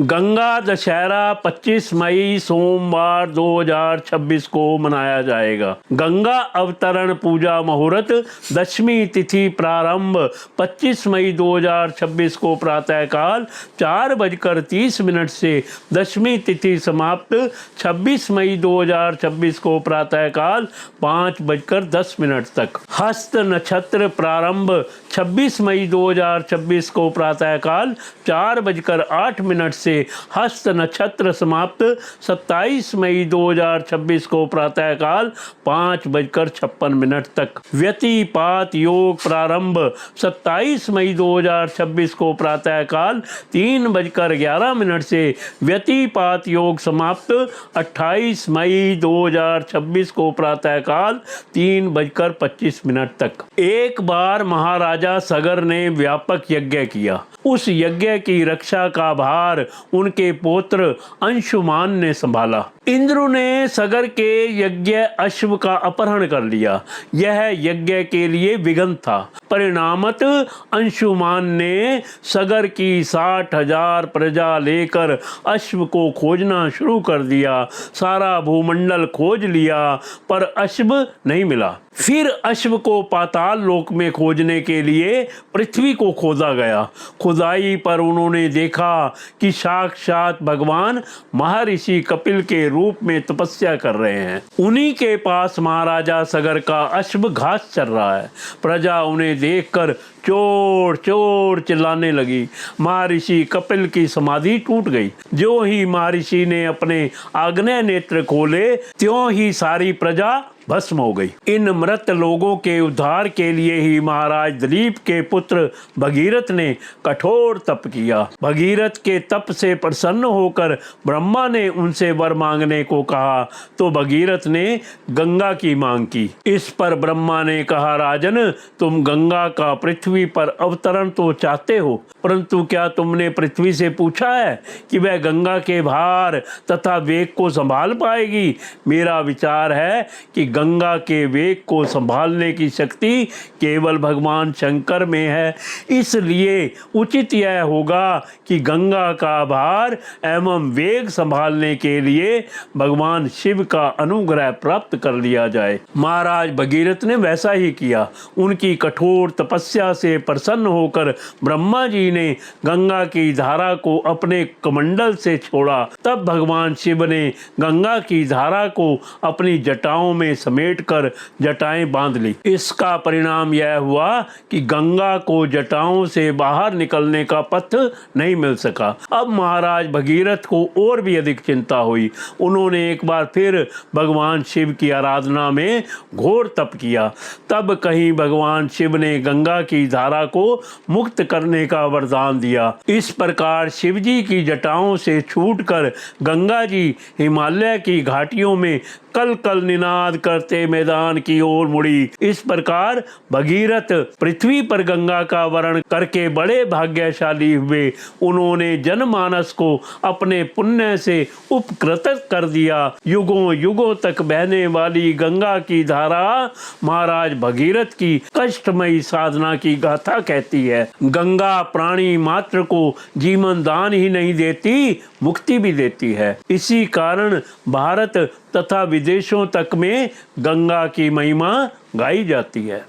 गंगा दशहरा 25 मई सोमवार 2026 को मनाया जाएगा। गंगा अवतरण पूजा मुहूर्त दशमी तिथि प्रारंभ 25 मई 2026 को प्रातःकाल 4:30 से दशमी तिथि समाप्त 26 मई 2026 को प्रातःकाल 5:10 तक। हस्त नक्षत्र प्रारंभ 26 मई 2026 को प्रातःकाल 4:08 से हस्त नक्षत्र समाप्त 27 मई 2026 को प्रातःकाल 5:56 तक। व्यतिपात योग प्रारंभ 27 मई 2026 को प्रातःकाल 3:11 से व्यतिपात योग समाप्त 28 मई 2026 को प्रातःकाल 3:25 तक। एक बार महाराजा सगर ने व्यापक यज्ञ किया। उस यज्ञ की रक्षा का भार उनके पुत्र अंशुमान ने संभाला। इंद्र ने सगर के यज्ञ अश्व का अपहरण कर लिया। यह यज्ञ के लिए विघ्न था। परिणामत अंशुमान ने सगर की 60,000 प्रजा लेकर अश्व को खोजना शुरू कर दिया। सारा भूमंडल खोज लिया पर अश्व नहीं मिला। फिर अश्व को पाताल लोक में खोजने के लिए पृथ्वी को खोदा गया। खुदाई पर उन्होंने देखा कि साक्षात भगवान महर्षि कपिल के रूप में तपस्या कर रहे हैं। उन्हीं के पास महाराजा सगर का अश्व घास चर रहा है। प्रजा उन्हें देखकर चोर चोर चिल्लाने लगी। महर्षि कपिल की समाधि टूट गई। जो ही महर्षि ने अपने आग्नेय नेत्र खोले त्यों ही सारी प्रजा भस्म हो गई। इन मृत लोगों के उद्धार के लिए ही महाराज दिलीप के पुत्र भगीरथ ने कठोर तप किया। भगीरथ के तप से प्रसन्न होकर ब्रह्मा ने उनसे वर मांगने को कहा तो भगीरथ ने गंगा की मांग की। इस पर ब्रह्मा ने कहा, राजन, तुम गंगा का पृथ्वी पर अवतरण तो चाहते हो, परंतु क्या तुमने पृथ्वी से पूछा है कि वह गंगा के भार तथा वेग को संभाल पाएगी? मेरा विचार है कि गंगा के वेग को संभालने की शक्ति केवल भगवान शंकर में है। इसलिए उचित यह होगा कि गंगा का भार एवं वेग संभालने के लिए भगवान शिव का अनुग्रह प्राप्त कर लिया जाए। महाराज भगीरथ ने वैसा ही किया। उनकी कठोर तपस्या से प्रसन्न होकर ब्रह्मा जी ने गंगा की धारा को अपने कमंडल से छोड़ा। तब भगवान शिव ने गंगा की धारा को अपनी जटाओं में समेटकर जटाएं बांध ली। इसका परिणाम यह हुआ कि गंगा को जटाओं से बाहर निकलने का पथ नहीं मिल सका। अब महाराज भगीरथ को और भी अधिक चिंता हुई। उन्होंने एक बार फिर भगवान शिव की आराधना में घोर तप किया। तब कहीं भगवान शिव ने गंगा की धारा को मुक्त करने का वरदान दिया। इस प्रकार शिव जी की जटाओं से छूटकर गंगा जी हिमालय की घाटियों में कल कल निनाद करते मैदान की ओर मुड़ी। इस प्रकार भगीरथ पृथ्वी पर गंगा का वरण करके बड़े भाग्यशाली हुए। उन्होंने जनमानस को अपने पुण्य से उपकृत कर दिया। युगों युगों तक बहने वाली गंगा की धारा महाराज भगीरथ की कष्टमयी साधना की गाथा कहती है। गंगा प्राणी मात्र को जीवन दान ही नहीं देती, मुक्ति भी देती है। इसी कारण भारत तथा विदेशों तक में गंगा की महिमा गाई जाती है।